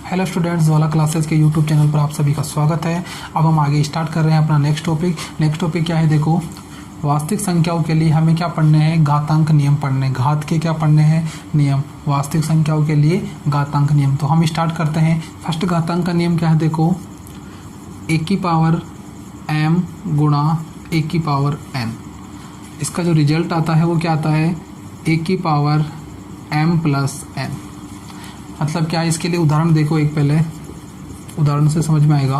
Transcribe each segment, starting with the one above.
Hello students, ज्वाला classes के YouTube channel पर आप सभी का स्वागत है। अब हम आगे स्टार्ट कर रहे हैं अपना नेक्स्ट टॉपिक क्या है, देखो वास्तविक संख्याओं के लिए हमें क्या पढ़ने हैं, घातांक नियम पढ़ने, घात के क्या पढ़ने हैं नियम, वास्तविक संख्याओं के लिए घातांक नियम। तो हम स्टार्ट करते हैं। फर्स्ट घातांक का नियम क्या है, देखो a की पावर m गुणा a की पावर n। इसका जो रिजल्ट आता है वो क्या आता है, a की पावर m प्लस n। मतलब क्या है, इसके लिए उदाहरण देखो, एक पहले उदाहरण से समझ में आएगा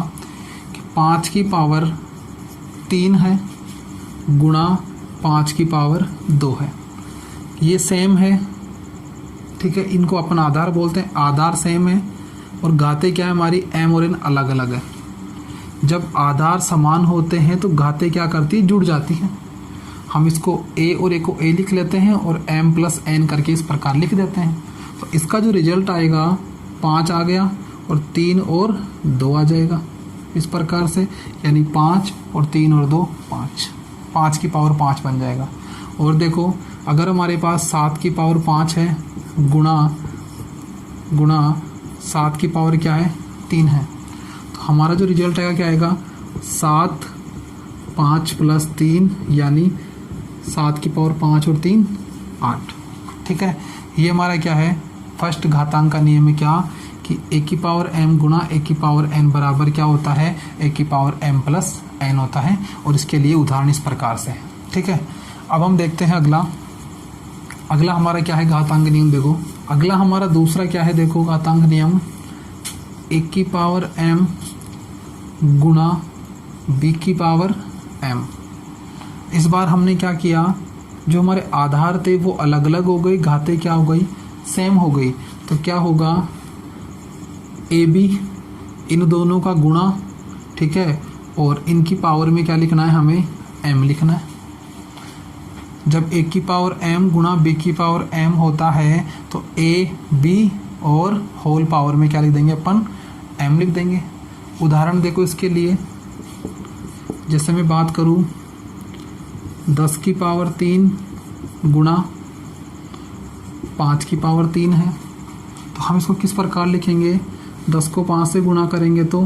कि 5 की पावर 3 है गुणा 5 की पावर 2 है। ये सेम है, ठीक है, इनको अपन आधार बोलते हैं, आधार सेम है और घाते क्या है हमारी, m और n अलग अलग है। जब आधार समान होते हैं तो घाते क्या करती है, जुड़ जाती है। हम इसको a और a को a लिख लेते हैं और m प्लस n करके इस प्रकार लिख देते हैं। तो इसका जो रिजल्ट आएगा 5 आ गया और 3 और 2 आ जाएगा इस प्रकार से, यानी 5 और 3 और 2 5 की पावर 5 बन जाएगा। और देखो अगर हमारे पास 7 की पावर 5 है गुणा 7 की पावर क्या है 3 है, तो हमारा जो रिजल्ट आएगा क्या आएगा, 7 5 प्लस 3 यानी 7 की पावर 5 और 3 8। ठीक है, ये हमारा क्या है, फर्स्ट घातांक का नियम है क्या कि a की पावर m गुणा a की पावर n बराबर क्या होता है, a की पावर m प्लस n होता है। और इसके लिए उदाहरण इस प्रकार से, ठीक है। अब हम देखते हैं अगला हमारा क्या है घातांक नियम। देखो अगला हमारा दूसरा क्या है, देखो घातांक नियम a की पावर m गुणा b की पावर m। इस बार हमने क्या किया, जो हमारे आधार थे वो अलग अलग हो गई, घाते क्या हो गई, सेम हो गई। तो क्या होगा, ए बी इन दोनों का गुणा, ठीक है, और इनकी पावर में क्या लिखना है, हमें m लिखना है। जब a की पावर m गुणा b की पावर m होता है तो a b और होल पावर में क्या लिख देंगे, अपन m लिख देंगे। उदाहरण देखो इसके लिए, जैसे मैं बात करूँ 10 की पावर 3 गुणा 5 की पावर 3 है, तो हम इसको किस प्रकार लिखेंगे, 10 को 5 से गुणा करेंगे तो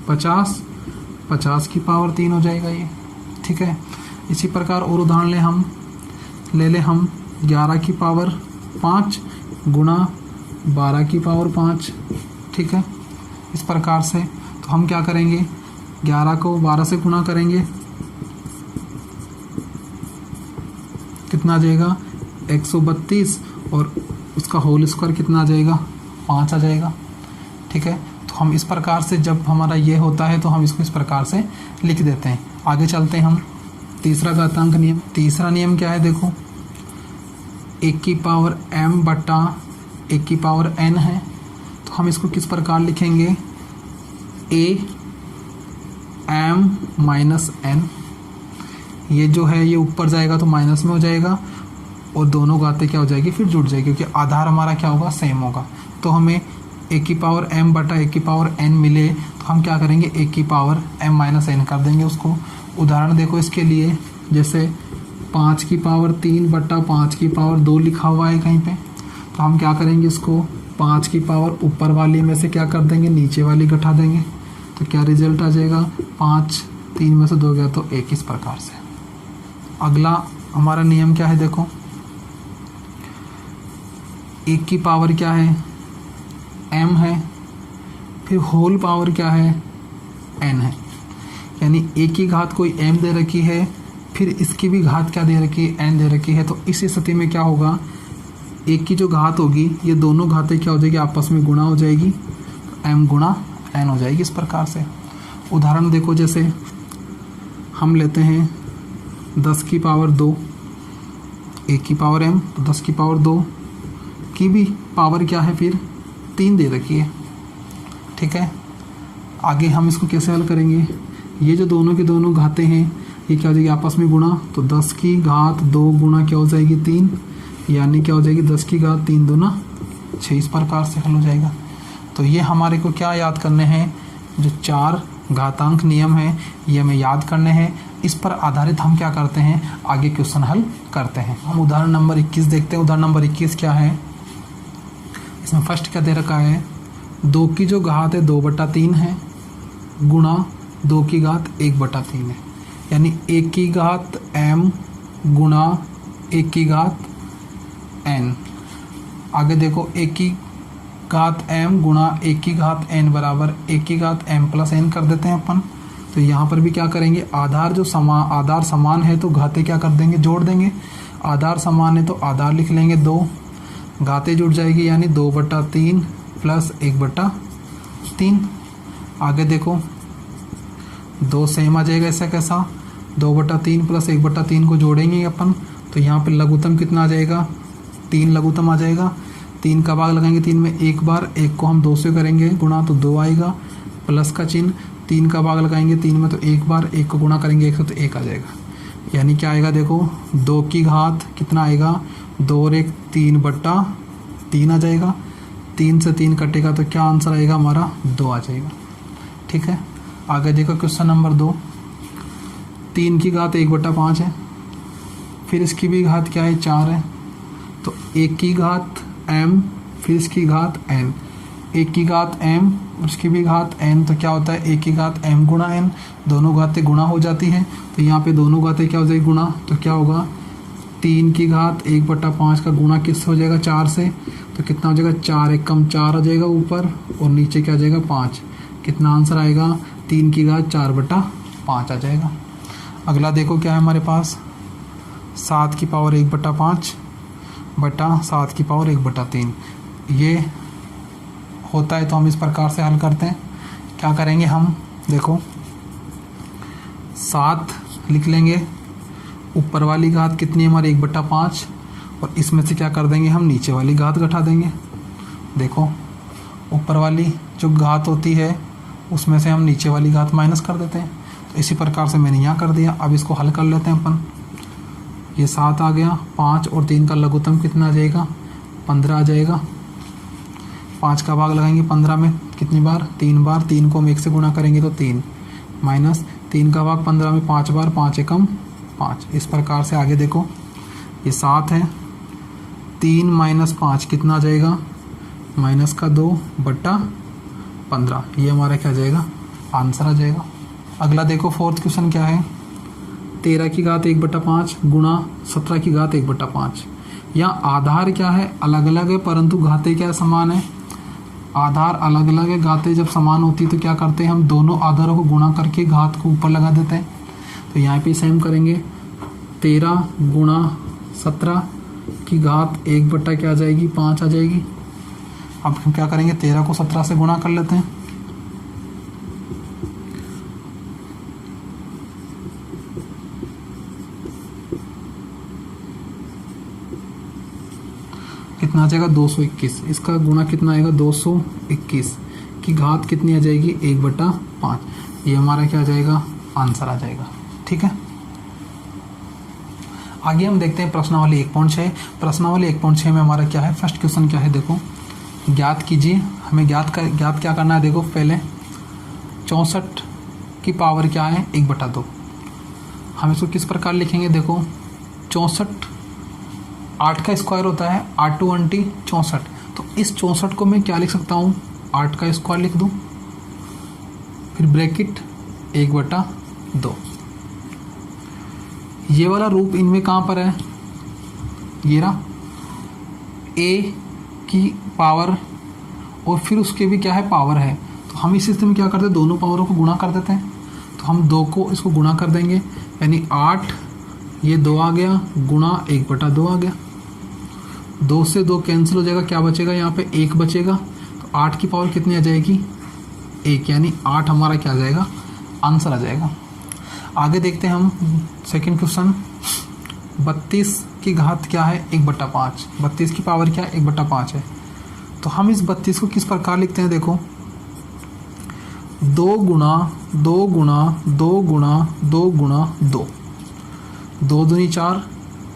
50 की पावर 3 हो जाएगा ये, ठीक है। इसी प्रकार और उदाहरण ले लें हम 11 की पावर 5 गुणा 12 की पावर 5, ठीक है, इस प्रकार से। तो हम क्या करेंगे, 11 को 12 से गुणा करेंगे, कितना आ जाएगा 132, और उसका होल स्क्वायर कितना आ जाएगा, 5 आ जाएगा, ठीक है। तो हम इस प्रकार से, जब हमारा ये होता है तो हम इसको इस प्रकार से लिख देते हैं। आगे चलते हैं हम तीसरा घातांक नियम। तीसरा नियम क्या है, देखो 1 की पावर m बटा 1 की पावर n है, तो हम इसको किस प्रकार लिखेंगे, a m माइनस n। ये जो है ये ऊपर जाएगा तो माइनस में हो जाएगा और दोनों घातें क्या हो जाएगी, फिर जुड़ जाएगी, क्योंकि आधार हमारा क्या होगा, सेम होगा। तो हमें a की पावर m बटा 1 की पावर n मिले तो हम क्या करेंगे, 1 की पावर m माइनस n कर देंगे उसको। उदाहरण देखो इसके लिए, जैसे 5 की पावर 3 बटा 5 की पावर 2 लिखा हुआ है कहीं पे, तो हम क्या करेंगे, इसको 5 की पावर ऊपर वाली में से क्या कर देंगे, नीचे वाली घटा देंगे, तो क्या रिजल्ट आ जाएगा, 5 3 में से 2 गया तो 1। इस प्रकार से अगला हमारा नियम क्या है, देखो 1 की पावर क्या है, m है, फिर होल पावर क्या है, n है, यानी a की घात कोई m दे रखी है, फिर इसकी भी घात क्या दे रखी है, n दे रखी है। तो इस स्थिति में क्या होगा, 1 की जो घात होगी ये दोनों घातें क्या हो जाएगी, आपस में गुणा हो जाएगी, m गुणा n हो जाएगी इस प्रकार से। उदाहरण देखो, जैसे हम लेते हैं 10 की पावर 2, 1 की पावर m, तो 10 की पावर 2 की भी पावर क्या है, फिर 3 दे रखी है, ठीक है। आगे हम इसको कैसे हल करेंगे, ये जो दोनों की दोनों घातें हैं ये क्या हो जाएगी, आपस में गुणा, तो 10 की घात 2 गुणा क्या हो जाएगी 3, यानी क्या हो जाएगी 10 की घात 3 दूना 6। इस प्रकार से हल हो जाएगा। तो ये हमारे को क्या याद करने हैं, जो 4 घातांक नियम है ये हमें याद करने हैं। इस पर आधारित हम क्या करते हैं, आगे क्वेश्चन हल करते हैं। हम उदाहरण नंबर 21 देखते हैं। उदाहरण नंबर 21 क्या है, इसमें फर्स्ट क्या दे रखा है, 2 की जो घात है 2/3 है गुणा 2 की घात 1/3 है, यानी 1 की घात m गुणा 1 की घात n। आगे देखो 1 की घात m गुणा 1 की घात n बराबर 1 की घात m प्लस n कर देते हैं अपन। तो यहाँ पर भी क्या करेंगे, आधार समान है तो घातें क्या कर देंगे, जोड़ देंगे। आधार समान है तो आधार लिख लेंगे 2, घातें जुड़ जाएगी यानी 2/3 प्लस 1/3। आगे देखो 2 सेम आ जाएगा, ऐसा कैसा, 2/3 प्लस 1/3 को जोड़ेंगे अपन तो यहाँ पे लघुत्तम कितना आ जाएगा, 3 लघुत्तम आ जाएगा। 3 का भाग लगाएंगे 3 में एक बार, 1 को हम 2 से करेंगे गुणा तो 2 आएगा, प्लस का चिन्ह। 3 का भाग लगाएंगे 3 में तो एक बार, 1 को गुणा करेंगे 1 से तो 1 आ जाएगा, यानी क्या आएगा देखो 2 की घात कितना आएगा, 2 और 1 3/3 आ जाएगा। 3 से 3 कटेगा तो क्या आंसर आएगा हमारा, 2 आ जाएगा। ठीक है, आगे देखो क्वेश्चन नंबर 2। 3 की घात 1/5 है, फिर इसकी भी घात क्या है, 4 है। तो 1 की घात m फिर इसकी घात n, 1 की घात m उसकी भी घात n, तो क्या होता है 1 की घात m गुणा n, दोनों घातें गुणा हो जाती हैं तो यहाँ पे दोनों घातें क्या हो जाएगी, गुणा। तो क्या होगा 3 की घात 1/5 का गुणा किससे हो जाएगा, 4 से, तो कितना हो जाएगा 4 1 कम 4 आ जाएगा ऊपर और नीचे क्या आ जाएगा 5। कितना आंसर आएगा, 3 की घात 4/5 आ जाएगा। अगला देखो क्या है हमारे पास, 7 की पावर 1/5 बटा 7 की पावर 1/3। ये होता है तो हम इस प्रकार से हल करते हैं। क्या करेंगे हम, देखो 7 लिख लेंगे, ऊपर वाली घात कितनी है हमारी 1/5 और इसमें से क्या कर देंगे हम, नीचे वाली घात घटा देंगे। देखो ऊपर वाली जो घात होती है उसमें से हम नीचे वाली घात माइनस कर देते हैं। तो इसी प्रकार से मैंने यहाँ कर दिया। अब इसको हल कर लेते हैं अपन। ये 7 आ गया, 5 और 3 का लघुत्तम कितना आ जाएगा, 15 आ जाएगा। 5 का भाग लगाएंगे 15 में कितनी बार, 3 बार। 3 को हम 1 से गुणा करेंगे तो 3 माइनस 3 का भाग 15 में 5 बार, 5 एकम 5। इस प्रकार से आगे देखो ये 7 है, 3 माइनस 5 कितना आ जाएगा, माइनस का 2/15। ये हमारा क्या आ जाएगा, आंसर आ जाएगा। अगला देखो 4th क्वेश्चन क्या है, 13 की घात 1/5 गुणा 17 की घात 1/5। यहाँ आधार क्या है, अलग अलग है परंतु घातें क्या समान है। आधार अलग अलग है, घातें जब समान होती है तो क्या करते हैं हम, दोनों आधारों को गुणा करके घात को ऊपर लगा देते हैं। तो यहाँ पे सेम करेंगे, 13 गुणा 17 की घात 1/ क्या आ जाएगी, 5 आ जाएगी। अब हम क्या करेंगे, 13 को 17 से गुणा कर लेते हैं। कितना आ जाएगा, 221। इसका गुणा कितना आएगा, 221 की घात कितनी आ जाएगी, 1/5। ये हमारा क्या आ जाएगा, आंसर आ जाएगा। ठीक है, आगे हम देखते हैं प्रश्नावली 1.6। प्रश्नावली 1.6 में हमारा क्या है, फर्स्ट क्वेश्चन क्या है, देखो ज्ञात कीजिए। हमें ज्ञात क्या करना है, देखो पहले 64 की पावर क्या है, 1/2। हम इसको किस प्रकार लिखेंगे, देखो 64 8 का स्क्वायर होता है, 8 2 20 64। तो इस 64 को मैं क्या लिख सकता हूँ, 8 का स्क्वायर लिख दूँ, फिर ब्रैकेट 1/2। ये वाला रूप इनमें कहाँ पर है, ये रहा, a की पावर और फिर उसके भी क्या है, पावर है। तो हम इस स्थिति में क्या करते हैं, दोनों पावरों को गुणा कर देते हैं। तो हम 2 को इसको गुणा कर देंगे, यानी 8 ये 2 आ गया गुणा 1/2 आ गया। 2 से 2 कैंसिल हो जाएगा, क्या बचेगा, यहाँ पे 1 बचेगा। तो 8 की पावर कितनी आ जाएगी, 1, यानी 8 हमारा क्या आ जाएगा, आंसर आ जाएगा। आगे देखते हैं हम सेकंड क्वेश्चन, 32 की घात क्या है, 1/5। 32 की पावर क्या है, 1/5 है। तो हम इस 32 को किस प्रकार लिखते हैं, देखो 2 गुणा 2 गुणा 2 गुणा 2 गुणा 2, 2 दूनी 4,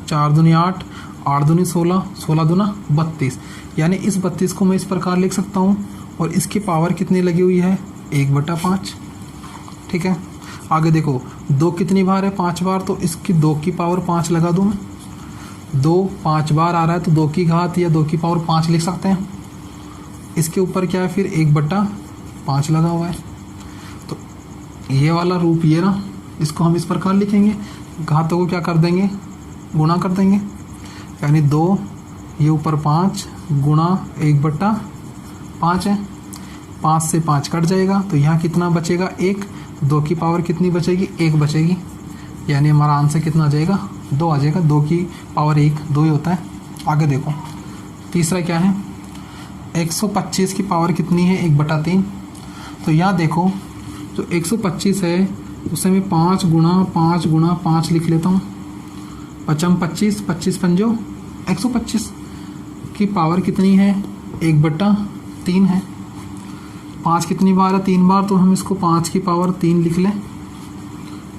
4 दूनी 8, 8 दूनी 16, 16 दूना 32। यानी इस 32 को मैं इस प्रकार लिख सकता हूँ और इसकी पावर कितनी लगी हुई है, 1/5। ठीक है, आगे देखो 2 कितनी बार है, 5 बार। तो इसकी 2 की पावर 5 लगा दूँ मैं, 2 5 बार आ रहा है तो 2 की घात या 2 की पावर 5 लिख सकते हैं। इसके ऊपर क्या है फिर 1/5 लगा हुआ है। तो ये वाला रूप ये रहा, इसको हम इस प्रकार लिखेंगे, घातों को क्या कर देंगे, गुणा कर देंगे, यानी 2 ये ऊपर 5 गुणा 1/5 है, 5 से 5 कट जाएगा तो यहाँ कितना बचेगा 1, 2 की पावर कितनी बचेगी 1 बचेगी, यानी हमारा आंसर कितना आ जाएगा 2 आ जाएगा। 2 की पावर 1 2 ही होता है। आगे देखो तीसरा क्या है, 125 की पावर कितनी है 1/3। तो यहाँ देखो जो 125 है उसे मैं 5 गुणा 5 लिख लेता हूँ, 25 25 पंजो 125 की पावर कितनी है 1/3 है। 5 कितनी बार है 3 बार, तो हम इसको 5 की पावर 3 लिख लें,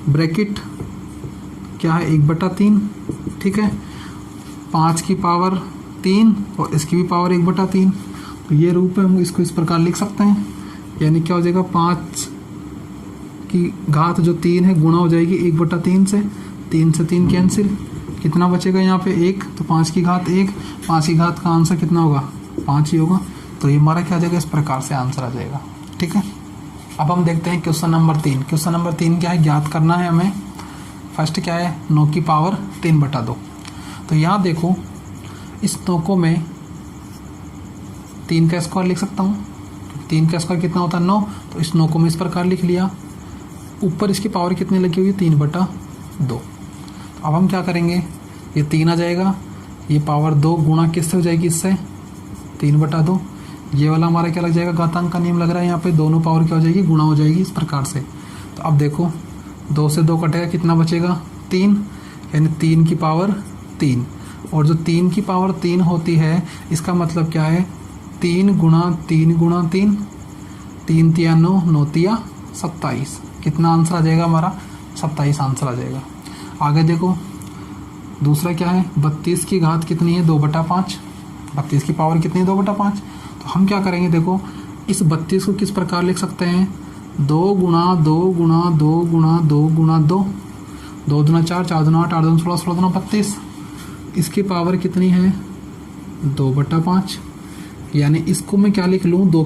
ब्रैकेट क्या है 1/3, ठीक है। 5 की पावर 3 और इसकी भी पावर 1/3, तो ये रूप है, हम इसको इस प्रकार लिख सकते हैं, यानी क्या हो जाएगा 5 की घात जो 3 है गुणा हो जाएगी 1/3 से, 3 से 3 कैंसिल, कितना बचेगा यहाँ पे 1, तो 5 की घात 1, 5 की घात का आंसर कितना होगा 5 ही होगा। तो ये हमारा क्या आ जाएगा, इस प्रकार से आंसर आ जाएगा, ठीक है। अब हम देखते हैं क्वेश्चन नंबर 3। क्वेश्चन नंबर 3 क्या है, ज्ञात करना है हमें, फर्स्ट क्या है 9 की पावर 3/2। तो यहाँ देखो इस 9 को मैं 3 का स्क्वायर लिख सकता हूँ, 3 का स्क्वायर कितना होता है 9, तो इस 9 को मैं इस प्रकार लिख लिया, ऊपर इसकी पावर कितनी लगी हुई 3/2। अब हम क्या करेंगे, ये 3 आ जाएगा, ये पावर 2 गुणा किससे हो जाएगी इससे 3/2, ये वाला हमारा क्या लग जाएगा, घातांक का नियम लग रहा है, यहाँ पे दोनों पावर क्या हो जाएगी गुणा हो जाएगी इस प्रकार से। तो अब देखो 2 से 2 कटेगा, कितना बचेगा 3, यानी 3 की पावर 3, और जो 3 की पावर 3 होती है इसका मतलब क्या है 3 गुणा 3 गुणा 3, 3 तिया 9, 9 तिया 27, कितना आंसर आ जाएगा हमारा 27 आंसर आ जाएगा। आगे देखो दूसरा क्या है, 32 की घात कितनी है 2/5, 32 की पावर कितनी है 2/5। तो हम क्या करेंगे, देखो इस 32 को किस प्रकार लिख सकते हैं, 2 गुणा 2 गुणा 2 गुणा 2 गुणा 2, 2 दूना 4, 4 दूना 8, 8 दूना 16, 16 दूना 32, इसकी पावर कितनी है 2/5, यानी इसको मैं क्या लिख लूँ 2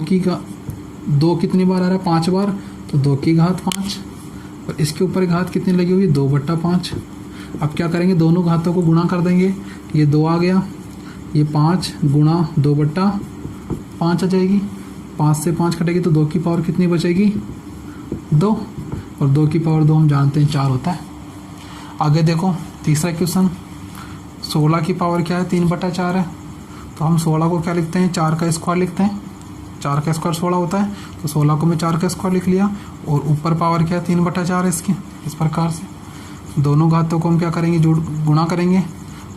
कितनी बार आ रहा है 5 बार, तो 2 की घात 5, और इसके ऊपर घात कितनी लगी हुई 2/5। अब क्या करेंगे, दोनों घातों को गुणा कर देंगे, ये 2 आ गया, ये 5 गुणा 2/5 आ जाएगी, 5 से 5 कटेगी तो 2 की पावर कितनी बचेगी 2, और 2 की पावर 2 हम जानते हैं 4 होता है। आगे देखो तीसरा क्वेश्चन, 16 की पावर क्या है 3/4 है, तो हम 16 को क्या लिखते हैं 4 का स्क्वायर लिखते हैं, 4 का स्क्वायर 16 होता है, तो 16 को मैं 4 का स्क्वायर लिख लिया, और ऊपर पावर क्या है 3/4 है इसकी, इस प्रकार से दोनों घातों को हम क्या करेंगे गुणा करेंगे,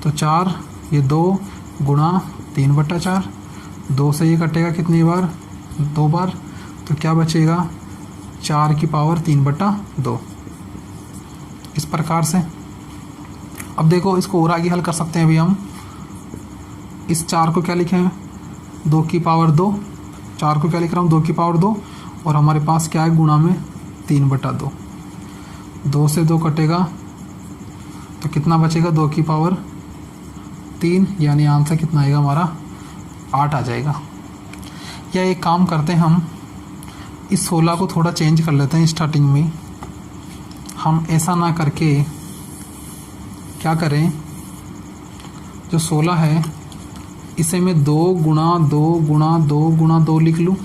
तो 4 ये 2 गुणा 3/4, 2 से ये कटेगा कितनी बार 2 बार, तो क्या बचेगा 4 की पावर 3/2, इस प्रकार से। अब देखो इसको और आगे हल कर सकते हैं, अभी हम इस 4 को क्या लिखें 2 की पावर 2, 4 को क्या लिख रहा हूँ 2 की पावर 2, और हमारे पास क्या है गुणा में 3/2, 2 से 2 कटेगा तो कितना बचेगा 2 की पावर 3, यानी आंसर कितना आएगा हमारा 8 आ जाएगा। या एक काम करते हैं, हम इस 16 को थोड़ा चेंज कर लेते हैं, स्टार्टिंग में हम ऐसा ना करके क्या करें, जो 16 है इसे मैं 2 गुणा 2 गुणा 2 गुणा 2 लिख लूँ,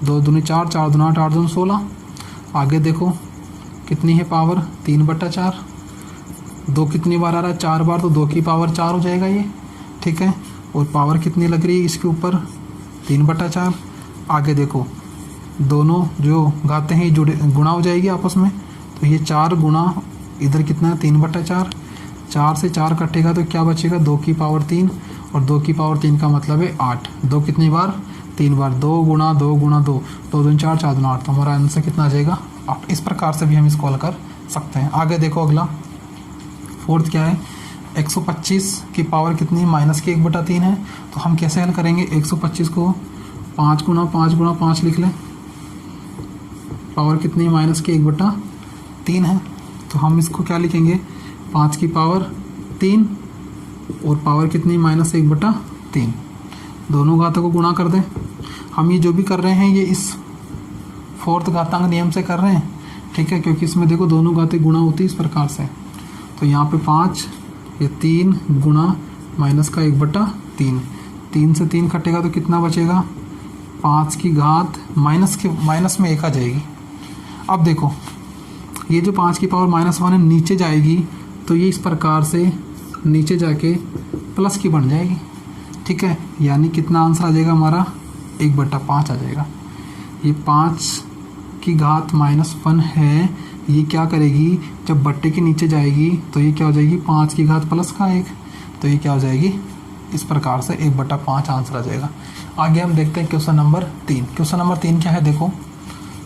2 दूनी 4, 4 दूना 8, 8 दूनी 16। आगे देखो कितनी है पावर 3/4, 2 कितनी बार आ रहा है 4 बार, तो 2 की पावर 4 हो जाएगा ये, ठीक है। और पावर कितनी लग रही है इसके ऊपर 3/4। आगे देखो दोनों जो घाते हैं जुड़े गुणा हो जाएगी आपस में, तो ये 4 गुणा इधर कितना है 3/4, 4 से 4 कटेगा तो क्या बचेगा 2 की पावर 3, और 2 की पावर 3 का मतलब है 8, 2 कितनी बार 3 बार, 2 गुणा 2 गुणा 2, 2 दूनी 4, 4 दूना 8, तो हमारा आंसर कितना आ जाएगा 8। इस प्रकार से भी हम इसको हल कर सकते हैं। आगे देखो अगला फोर्थ क्या है, 125 की पावर कितनी है माइनस की 1/3 है, तो हम कैसे हल करेंगे, 125 को 5 गुणा 5 गुणा 5 लिख लें, पावर कितनी माइनस की 1/3 है, तो हम इसको क्या लिखेंगे 5 की पावर 3 और पावर कितनी माइनस 1/3, दोनों घातों को गुणा कर दें, हम ये जो भी कर रहे हैं ये इस फोर्थ घातांक नियम से कर रहे हैं, ठीक है, क्योंकि इसमें देखो दोनों घातें गुणा होती है इस प्रकार से। तो यहाँ पे 5, ये 3 गुणा माइनस का 1/3, 3 से 3 कटेगा तो कितना बचेगा, 5 की घात माइनस में 1 आ जाएगी। अब देखो ये जो 5 की पावर -1 है नीचे जाएगी तो ये इस प्रकार से नीचे जाके प्लस की बन जाएगी, ठीक है, यानी कितना आंसर आ जाएगा हमारा 1/5 आ जाएगा। ये 5 की घात -1 है, ये क्या करेगी जब बट्टे के नीचे जाएगी तो ये क्या हो जाएगी 5 की घात प्लस का 1, तो ये क्या हो जाएगी इस प्रकार से 1/5 आंसर आ जाएगा। आगे हम देखते हैं क्वेश्चन नंबर 3। क्वेश्चन नंबर 3 क्या है, देखो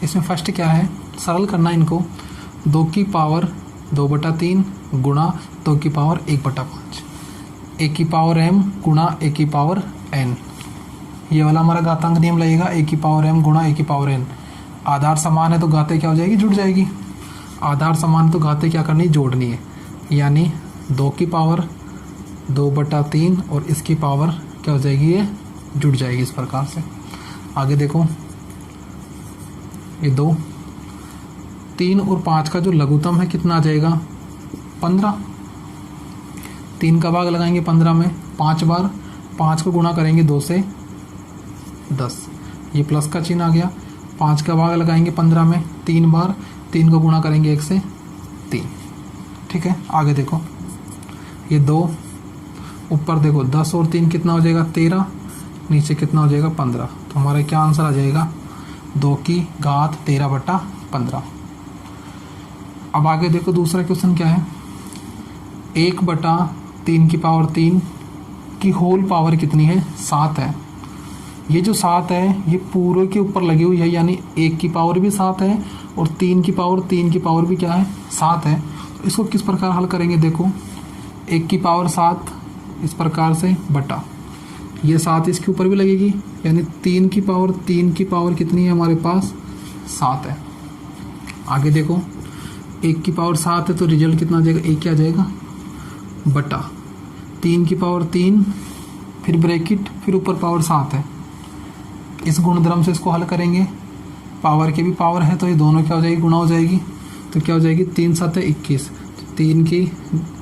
इसमें फर्स्ट क्या है, सरल करना इनको, 2 की पावर 2/3 गुणा 2 की पावर 1/5, 1 की पावर m गुणा 1 की पावर n, ये वाला हमारा घातांक नियम लगेगा, 1 की पावर m गुणा 1 की पावर n। आधार समान है तो घातें क्या हो जाएगी, जुड़ जाएगी। आधार समान है तो घातें क्या करनी, जोड़नी है, यानी 2 की पावर 2/3 और इसकी पावर क्या हो जाएगी, ये जुड़ जाएगी इस प्रकार से। आगे देखो ये 2, 3 और 5 का जो लघुत्तम है कितना आ जाएगा 15, 3 का भाग लगाएंगे 15 में 5 बार, 5 को गुणा करेंगे 2 से 10, ये प्लस का चिन्ह आ गया। 5 का भाग लगाएंगे 15 में 3 बार, 3 को गुणा करेंगे 1 से 3, ठीक है। आगे देखो ये 2, ऊपर देखो 10 और 3 कितना हो जाएगा 13, नीचे कितना हो जाएगा 15, तो हमारा क्या आंसर आ जाएगा 2 की घात 13/15। अब आगे देखो दूसरा क्वेश्चन क्या है, 1/3 की पावर 3 की होल पावर कितनी है, 7 है। ये जो 7 है ये पूरे के ऊपर लगी हुई है, यानी 1 की पावर भी 7 है और 3 की पावर भी क्या है 7 है। तो इसको किस प्रकार हल करेंगे, देखो 1 की पावर 7 इस प्रकार से बटा ये 7 इसके ऊपर भी लगेगी, यानी 3 की पावर कितनी है हमारे पास 7 है। आगे देखो 1 की पावर 7 है तो रिजल्ट कितना आ जाएगा, 1 क्या आ जाएगा बटा 3 की पावर 3 फिर ब्रैकेट फिर ऊपर पावर 7 है। इस गुणधर्म से इसको हल करेंगे, पावर के भी पावर है तो ये दोनों क्या हो जाएगी, गुणा हो जाएगी, तो क्या हो जाएगी 3 7 है 21, तो 3 की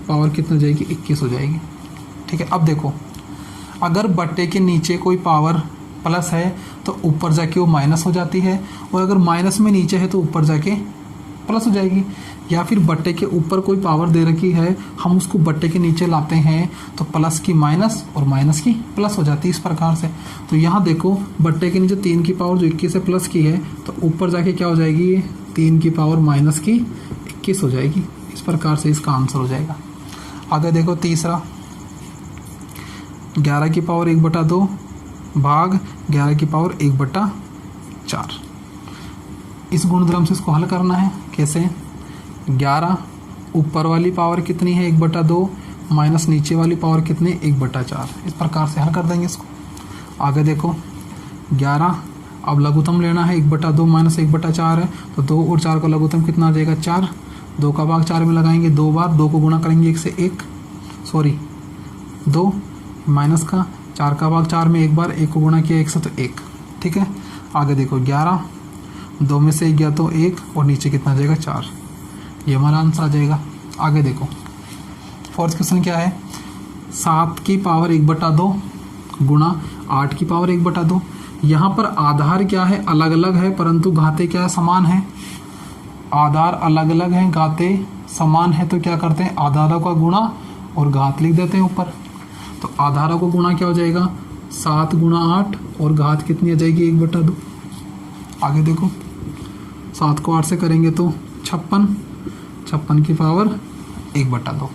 पावर कितना हो जाएगी 21 हो जाएगी, ठीक है। अब देखो अगर बट्टे के नीचे कोई पावर प्लस है तो ऊपर जाके वो माइनस हो जाती है, और अगर माइनस में नीचे है तो ऊपर जाके प्लस हो जाएगी। या फिर बट्टे के ऊपर कोई पावर दे रखी है, हम उसको बट्टे के नीचे लाते हैं तो प्लस की माइनस और माइनस की प्लस हो जाती है इस प्रकार से। तो यहाँ देखो बट्टे के नीचे 3 की पावर जो 21 है प्लस की है, तो ऊपर जाके क्या हो जाएगी, 3 की पावर माइनस की 21 हो जाएगी। इस प्रकार से इसका आंसर हो जाएगा। आगे देखो तीसरा, 11 की पावर 1/2 भाग 11 की पावर 1/4। इस गुणधर्म से इसको हल करना है। कैसे, 11 ऊपर वाली पावर कितनी है 1/2 माइनस नीचे वाली पावर कितनी 1/4, इस प्रकार से हल कर देंगे इसको। आगे देखो 11, अब लघुत्तम लेना है 1/2 माइनस 1/4 है, तो 2 और 4 का लघुत्तम कितना आ जाएगा 4, 2 का भाग 4 में लगाएंगे 2 बार, 2 को गुणा करेंगे 1 से 1 2 माइनस का 4 का भाग 4 में 1 बार, 1 को गुणा किया 1 से तो 1, ठीक है। आगे देखो 11, 2 में से 1 गया तो 1 और नीचे कितना आ जाएगा 4, ये हमारा आंसर आ जाएगा। आगे देखो फोर्थ क्वेश्चन क्या है, 7 की पावर 1/2 गुणा 8 की पावर 1/2। यहाँ पर आधार क्या है अलग अलग है, परंतु घाते क्या है समान है। आधार अलग अलग हैं, घाते समान है, तो क्या करते हैं आधारों का गुणा और घात लिख देते हैं ऊपर। तो आधारों को गुणा क्या हो जाएगा 7 गुणा 8 और घात कितनी आ जाएगी 1/2। आगे देखो 7 को 8 से करेंगे तो 56 की पावर 1/2।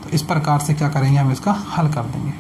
तो इस प्रकार से क्या करेंगे हम इसका हल कर देंगे।